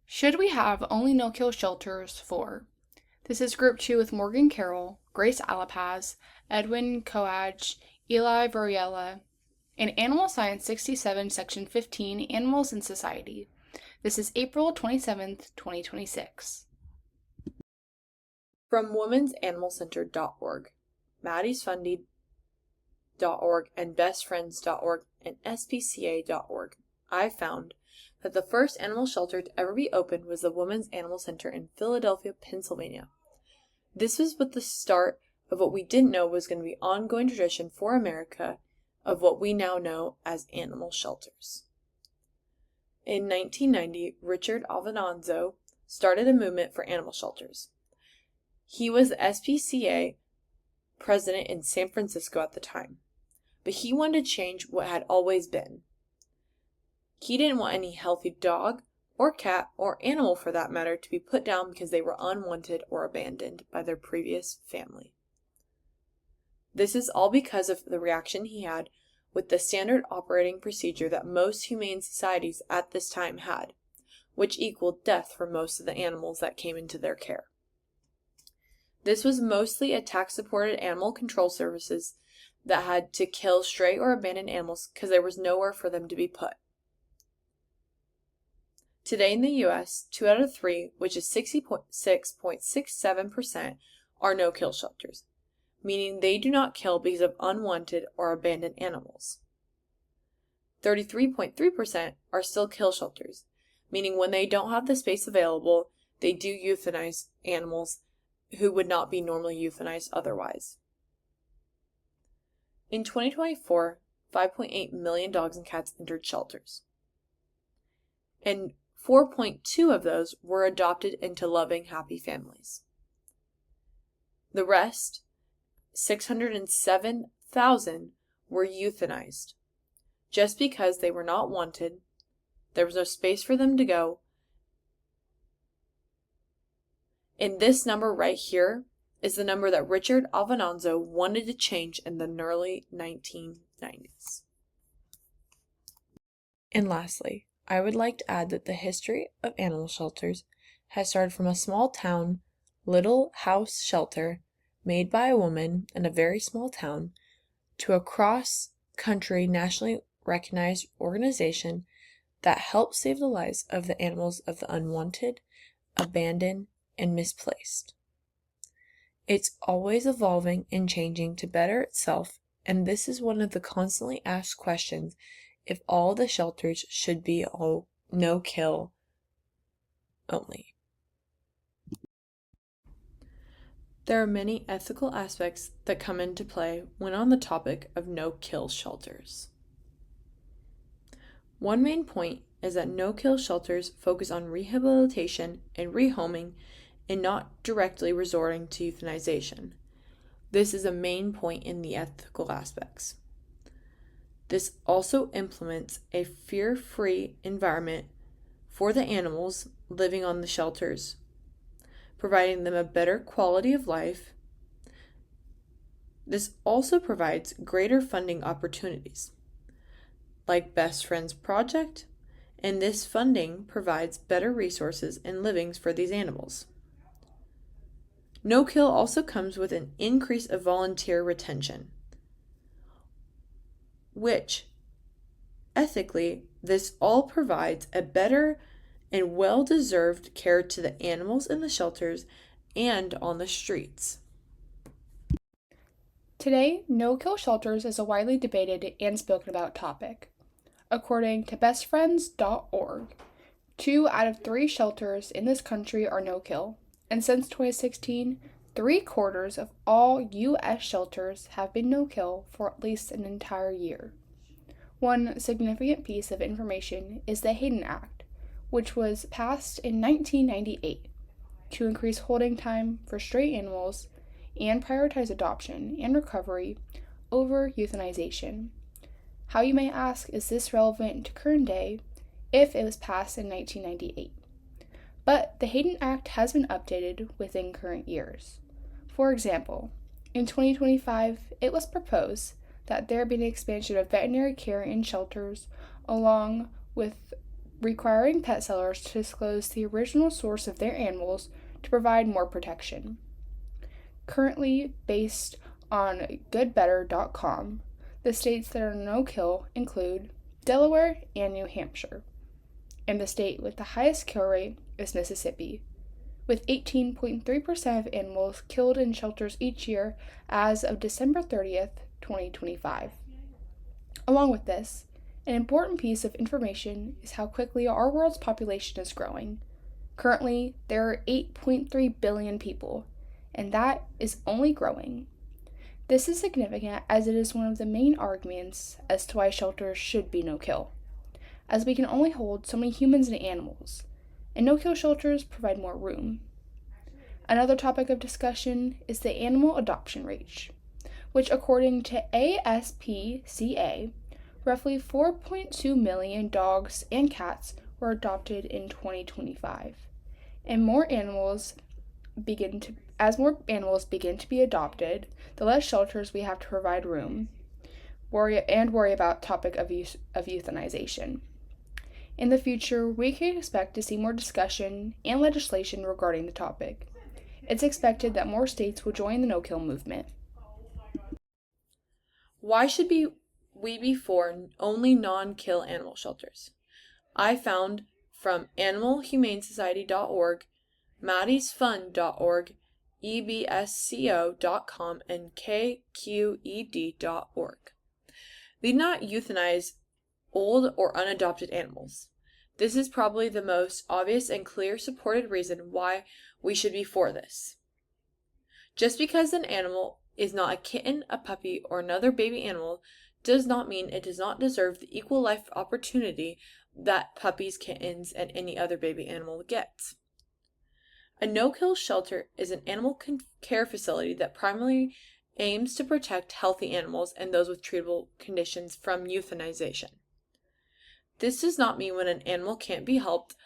Should we have only no-kill shelters for? This is Group 2 with Morgan Carroll, Grace Alapaz, Edwin Coage, Eli Variella, and Animal Science 67, Section 15, Animals in Society. This is April 27th, 2026. From womensanimalcenter.org, maddiesfundy.org, and bestfriends.org, and spca.org, I found that the first animal shelter to ever be opened was the Women's Animal Center in Philadelphia, Pennsylvania. This was but the start of what we didn't know was going to be ongoing tradition for America of what we now know as animal shelters. In 1990, Richard Avanzo started a movement for animal shelters. He was the SPCA president in San Francisco at the time, but he wanted to change what had always been. He didn't want any healthy dog or cat or animal for that matter to be put down because they were unwanted or abandoned by their previous family. This is all because of the reaction he had with the standard operating procedure that most humane societies at this time had, which equaled death for most of the animals that came into their care. This was mostly a tax-supported animal control services that had to kill stray or abandoned animals because there was nowhere for them to be put. Today in the U.S., 2 out of 3, which is 66.67%, are no-kill shelters, meaning they do not kill because of unwanted or abandoned animals. 33.3% are still kill shelters, meaning when they don't have the space available, they do euthanize animals who would not be normally euthanized otherwise. In 2024, 5.8 million dogs and cats entered shelters, and 4.2 of those were adopted into loving, happy families. The rest, 607,000, were euthanized, just because they were not wanted, there was no space for them to go. And this number right here is the number that Richard Avanzo wanted to change in the early 1990s. And lastly, I would like to add that the history of animal shelters has started from a small town, little house shelter made by a woman in a very small town to a cross-country nationally recognized organization that helps save the lives of the animals of the unwanted, abandoned, and misplaced. It's always evolving and changing to better itself, and this is one of the constantly asked questions if all the shelters should be all no-kill only. There are many ethical aspects that come into play when on the topic of no-kill shelters. One main point is that no-kill shelters focus on rehabilitation and rehoming and not directly resorting to euthanization. This is a main point in the ethical aspects. This also implements a fear-free environment for the animals living on the shelters, providing them a better quality of life. This also provides greater funding opportunities, like Best Friends Project, and this funding provides better resources and livings for these animals. No-kill also comes with an increase of volunteer retention, which, ethically, this all provides a better and well-deserved care to the animals in the shelters and on the streets. Today, no-kill shelters is a widely debated and spoken about topic. According to bestfriends.org, 2 out of 3 shelters in this country are no-kill, and since 2016, 3/4 of all U.S. shelters have been no-kill for at least an entire year. One significant piece of information is the Hayden Act, which was passed in 1998 to increase holding time for stray animals and prioritize adoption and recovery over euthanization. How, you may ask, is this relevant to current day if it was passed in 1998? But the Hayden Act has been updated within current years. For example, in 2025, it was proposed that there be an expansion of veterinary care in shelters along with requiring pet sellers to disclose the original source of their animals to provide more protection. Currently based on goodbetter.com, the states that are no-kill include Delaware and New Hampshire, and the state with the highest kill rate is Mississippi, with 18.3% of animals killed in shelters each year as of December 30th, 2025. Along with this, an important piece of information is how quickly our world's population is growing. Currently, there are 8.3 billion people, and that is only growing. This is significant as it is one of the main arguments as to why shelters should be no-kill, as we can only hold so many humans and animals, and no-kill shelters provide more room. Another topic of discussion is the animal adoption rate, which according to ASPCA, roughly 4.2 million dogs and cats were adopted in 2025, and as more animals begin to be adopted, the less shelters we have to provide room, worry about topic of euthanization. In the future, we can expect to see more discussion and legislation regarding the topic. It's expected that more states will join the no-kill movement. Why should we be for only non-kill animal shelters? I found from animalhumanesociety.org, maddiesfund.org, ebsco.com, and kqed.org. They do not euthanize old or unadopted animals. This is probably the most obvious and clear supported reason why we should be for this. Just because an animal is not a kitten, a puppy, or another baby animal does not mean it does not deserve the equal life opportunity that puppies, kittens, and any other baby animal gets. A no-kill shelter is an animal care facility that primarily aims to protect healthy animals and those with treatable conditions from euthanization. This does not mean when an animal can't be helped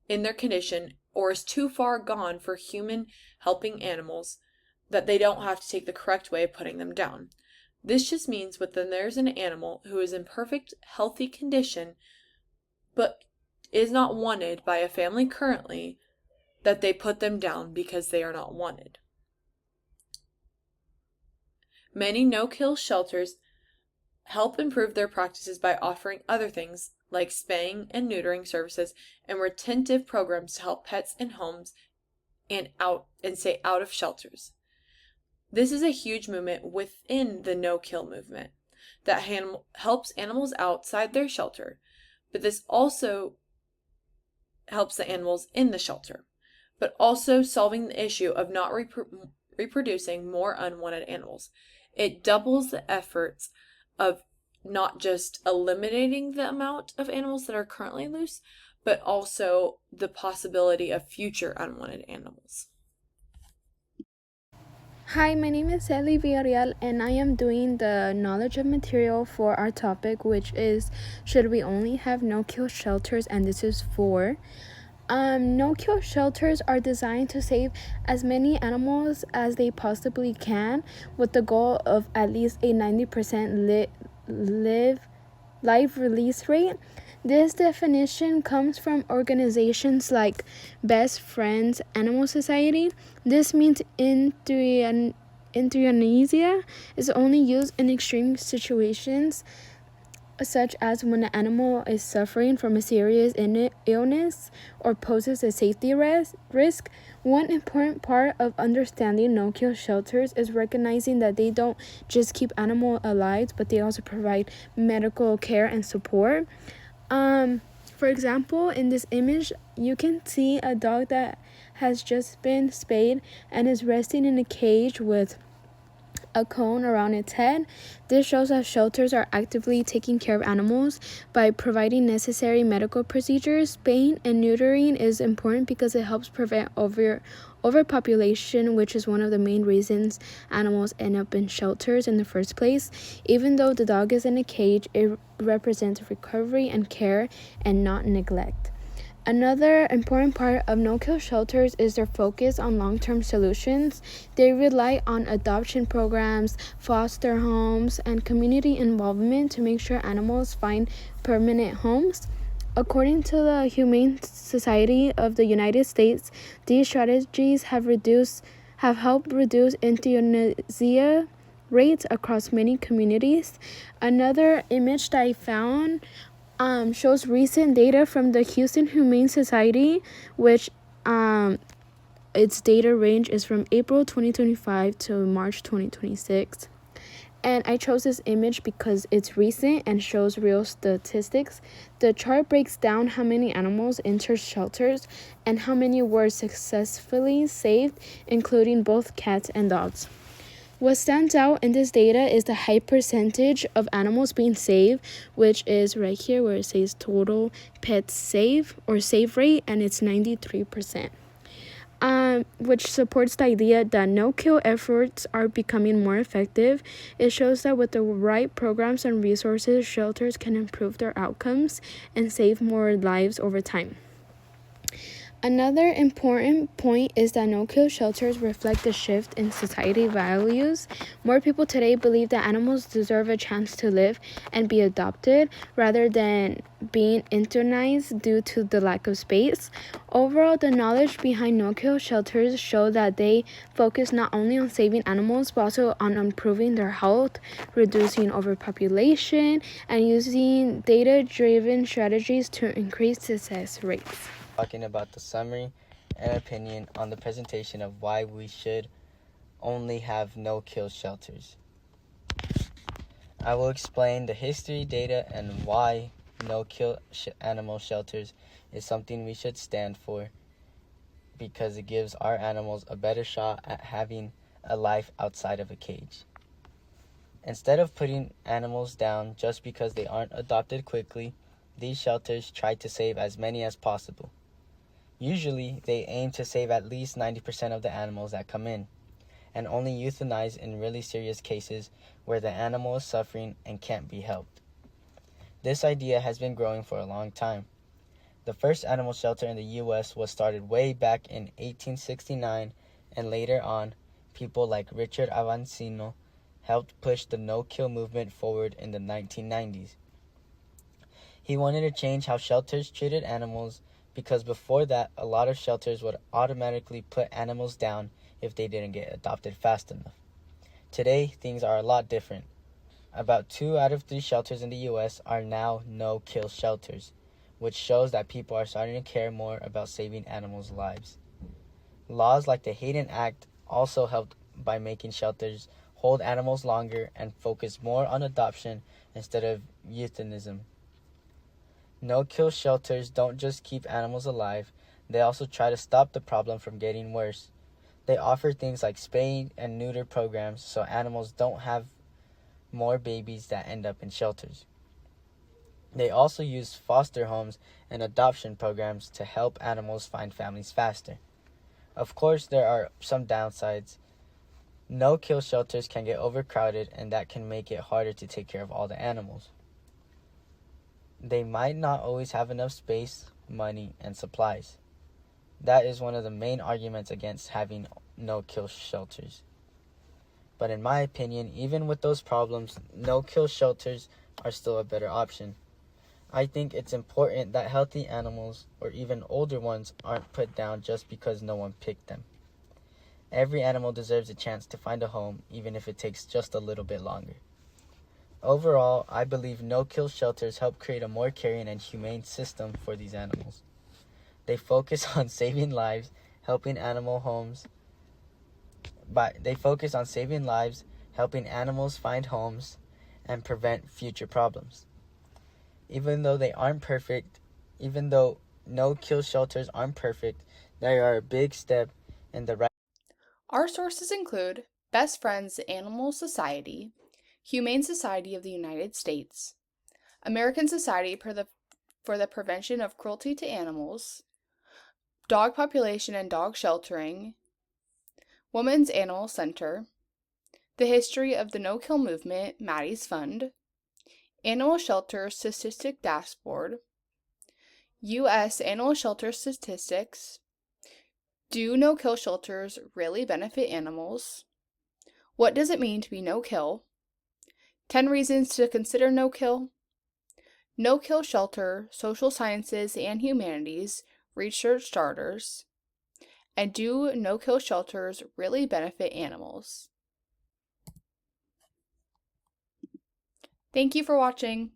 in their condition or is too far gone for human helping animals that they don't have to take the correct way of putting them down. This just means when there's an animal who is in perfect healthy condition but is not wanted by a family currently, that they put them down because they are not wanted. Many no-kill shelters help improve their practices by offering other things like spaying and neutering services and retentive programs to help pets in homes and stay out of shelters. This is a huge movement within the no-kill movement that helps animals outside their shelter, but this also helps the animals in the shelter, but also solving the issue of not reproducing more unwanted animals. It doubles the efforts of not just eliminating the amount of animals that are currently loose, but also the possibility of future unwanted animals. Hi, my name is Sally Villarreal, and I am doing the knowledge of material for our topic, which is should we only have no-kill shelters, and this is for no-kill shelters are designed to save as many animals as they possibly can, with the goal of at least a 90% live release rate. This definition comes from organizations like Best Friends Animal Society. This means euthanasia is only used in extreme situations, such as when an animal is suffering from a serious illness or poses a safety risk. One important part of understanding no-kill shelters is recognizing that they don't just keep animals alive, but they also provide medical care and support. For example, in this image, you can see a dog that has just been spayed and is resting in a cage with a cone around its head. This shows that shelters are actively taking care of animals by providing necessary medical procedures. Spaying and neutering is important because it helps prevent overpopulation, which is one of the main reasons animals end up in shelters in the first place. Even though the dog is in a cage, it represents recovery and care and not neglect. Another important part of no-kill shelters is their focus on long-term solutions. They rely on adoption programs, foster homes, and community involvement to make sure animals find permanent homes. According to the Humane Society of the United States, these strategies have helped reduce euthanasia rates across many communities. Another image that I found shows recent data from the Houston Humane Society, which its data range is from April 2025 to March 2026. And I chose this image because it's recent and shows real statistics. The chart breaks down how many animals entered shelters and how many were successfully saved, including both cats and dogs. What stands out in this data is the high percentage of animals being saved, which is right here where it says total pets save or save rate, and it's 93%. Which supports the idea that no-kill efforts are becoming more effective. It shows that with the right programs and resources, shelters can improve their outcomes and save more lives over time. Another important point is that no-kill shelters reflect the shift in society values. More people today believe that animals deserve a chance to live and be adopted rather than being euthanized due to the lack of space. Overall, the knowledge behind no-kill shelters show that they focus not only on saving animals but also on improving their health, reducing overpopulation, and using data-driven strategies to increase success rates. Talking about the summary and opinion on the presentation of why we should only have no-kill shelters. I will explain the history, data, and why no-kill animal shelters is something we should stand for, because it gives our animals a better shot at having a life outside of a cage. Instead of putting animals down just because they aren't adopted quickly, these shelters try to save as many as possible. Usually, they aim to save at least 90% of the animals that come in, and only euthanize in really serious cases where the animal is suffering and can't be helped. This idea has been growing for a long time. The first animal shelter in the U.S. was started way back in 1869, and later on, people like Richard Avancino helped push the no-kill movement forward in the 1990s. He wanted to change how shelters treated animals, because before that, a lot of shelters would automatically put animals down if they didn't get adopted fast enough. Today, things are a lot different. About 2 out of 3 shelters in the U.S. are now no-kill shelters, which shows that people are starting to care more about saving animals' lives. Laws like the Hayden Act also helped by making shelters hold animals longer and focus more on adoption instead of euthanasia. No-kill shelters don't just keep animals alive, they also try to stop the problem from getting worse. They offer things like spay and neuter programs so animals don't have more babies that end up in shelters. They also use foster homes and adoption programs to help animals find families faster. Of course, there are some downsides. No-kill shelters can get overcrowded, and that can make it harder to take care of all the animals. They might not always have enough space, money, and supplies. That is one of the main arguments against having no-kill shelters. But in my opinion, even with those problems, no-kill shelters are still a better option. I think it's important that healthy animals, or even older ones, aren't put down just because no one picked them. Every animal deserves a chance to find a home, even if it takes just a little bit longer. Overall, I believe no-kill shelters help create a more caring and humane system for these animals. They focus on saving lives, helping animals find homes, and prevent future problems. Even though no-kill shelters aren't perfect, they are a big step in the right. Our sources include Best Friends Animal Society, Humane Society of the United States, American Society for the Prevention of Cruelty to Animals, Dog Population and Dog Sheltering, Women's Animal Center, The History of the No-Kill Movement, Maddie's Fund, Animal Shelter Statistic Dashboard, U.S. Animal Shelter Statistics, Do No-Kill Shelters Really Benefit Animals? What does it mean to be no-kill? 10 reasons to consider no-kill. no-kill shelter, social sciences and humanities, research starters, and do no-kill shelters really benefit animals? Thank you for watching.